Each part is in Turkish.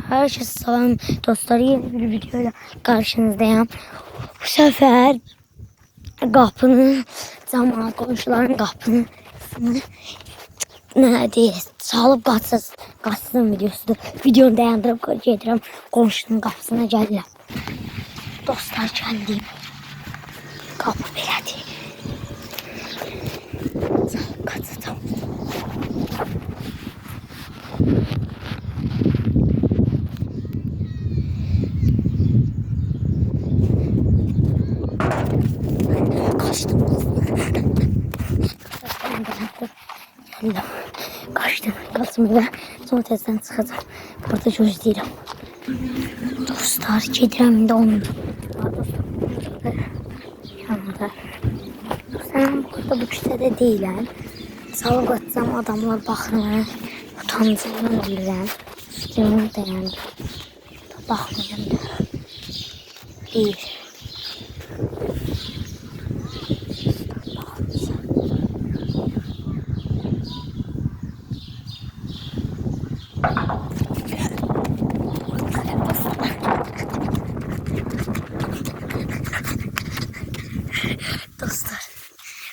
Herkese selam dostlar, yeni bir videoyla karşınızdayım. Bu sefer kapını, cemaat komşuların kapını salıp kaçsın videosudur. Videonu dayandırıp getirəm komşunun kapısına gəlirəm. Dostlar gəldim. Kapı belədir. Salıp kaçacağım. Kaçtım kasımda sonra tezden çıkacağım. Burada gözləyirəm. Dostlar gedirəm indi onun yanında. Sen burada bu küçədə deyiləm. Salı qaçsam adamlar baxırlar. Utancığını bilirəm. Üstümü dayandım. Baxmıyorum da. Bir. Dostlar,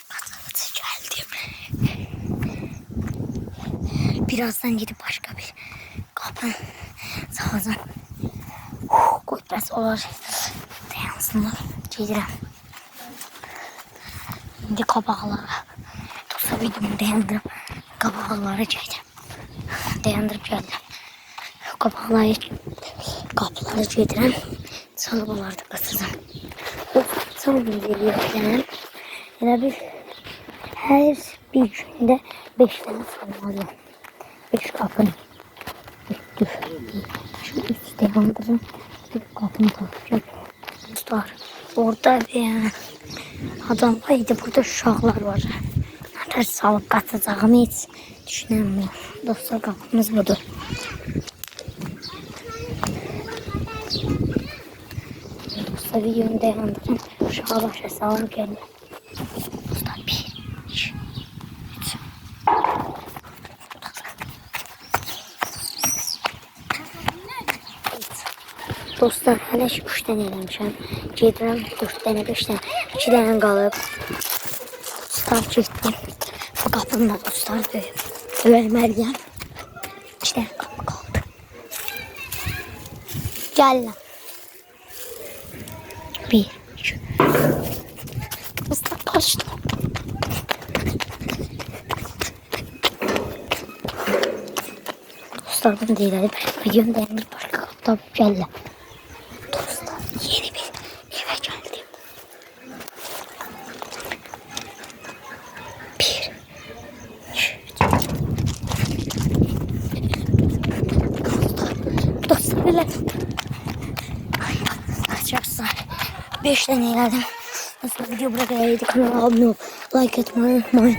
kaçalıcı geldim. Birazdan gidip başka bir kapı sağlayacağım. Biraz olur. Dayansınlar. Gedirəm. İndi qabaqlara. Dostlar videomu dayandırıp qabaqlara gedirəm. Dayandırıp gəlirəm. Qabaqlara qapılara gedirəm. Çalıbalarda qaçacağım. Son bildiriyəm. Elə bir her bir günde 5 tane salmalıyım. 5 kapını. Şu üstte yandırın. Bir kapını takacağım. Dostlar orada bir adam vardı. Burada uşaqlar var. Nerede salıp kaçacağımı hiç düşünemiyorum. Dostlar kapımız budur. Dostlar videonu dayandırın. Uşağa başa sağlam gelin. Dostlar 1, 2, 3. Dostlar hələ 3 dənə eləmişəm. Gedirəm 4 dənə, 5 dənə, 2 dənə qalıb. Dostlar getdim. Bu qapını da dostlar döyəlməliyəm. 2 dənə qapı qaldı. Gəlin. 1, 2. Dostlar kaçtım. Dostlar bunu değil hadi. Videomu beğenip başka kapıda geldim. Dostlar yeni bir eve geldim. 1, 2, 3. Dostlar böyle. Arkadaşlar 5 tane ilerledim. Dostlar video bırakaydı. Kanala abone ol. Like etmeyi unutmayın.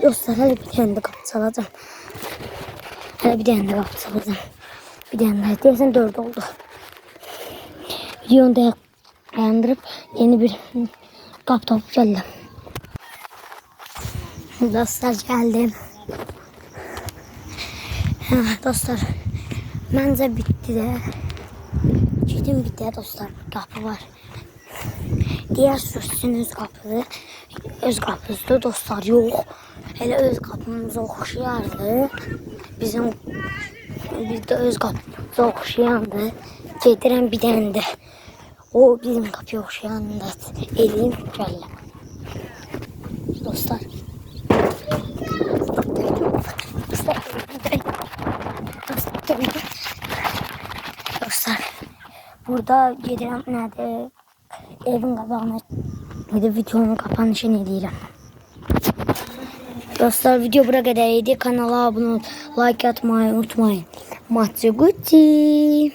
Dostlar hele bir tane de kapı çalacağım. Hele bir tane de kapı çalacağım. Bir tane de diyesen 4 oldu. Videonu da dayandırıp yeni bir kapı tapıp geldim. Dostlar geldim. Dostlar bence bitti de. Cidden bitti dostlar. Kapı var. Diğer sürsün öz kapısı dostlar yok. Hele öz kapımıza oxşayardı. Biz de öz kapımıza oxşayandı. Gedirəm bir dənə də o bizim kapıya oxşayandı. Eləyim gələm. Dostlar. Dostlar. Burada gedirəm nədir? Evin qabağına videonun kapanışını edirəm. Dostlar video bura qədəriydi. Kanala abone ol, like atmayı unutmayın. Matsuguchi.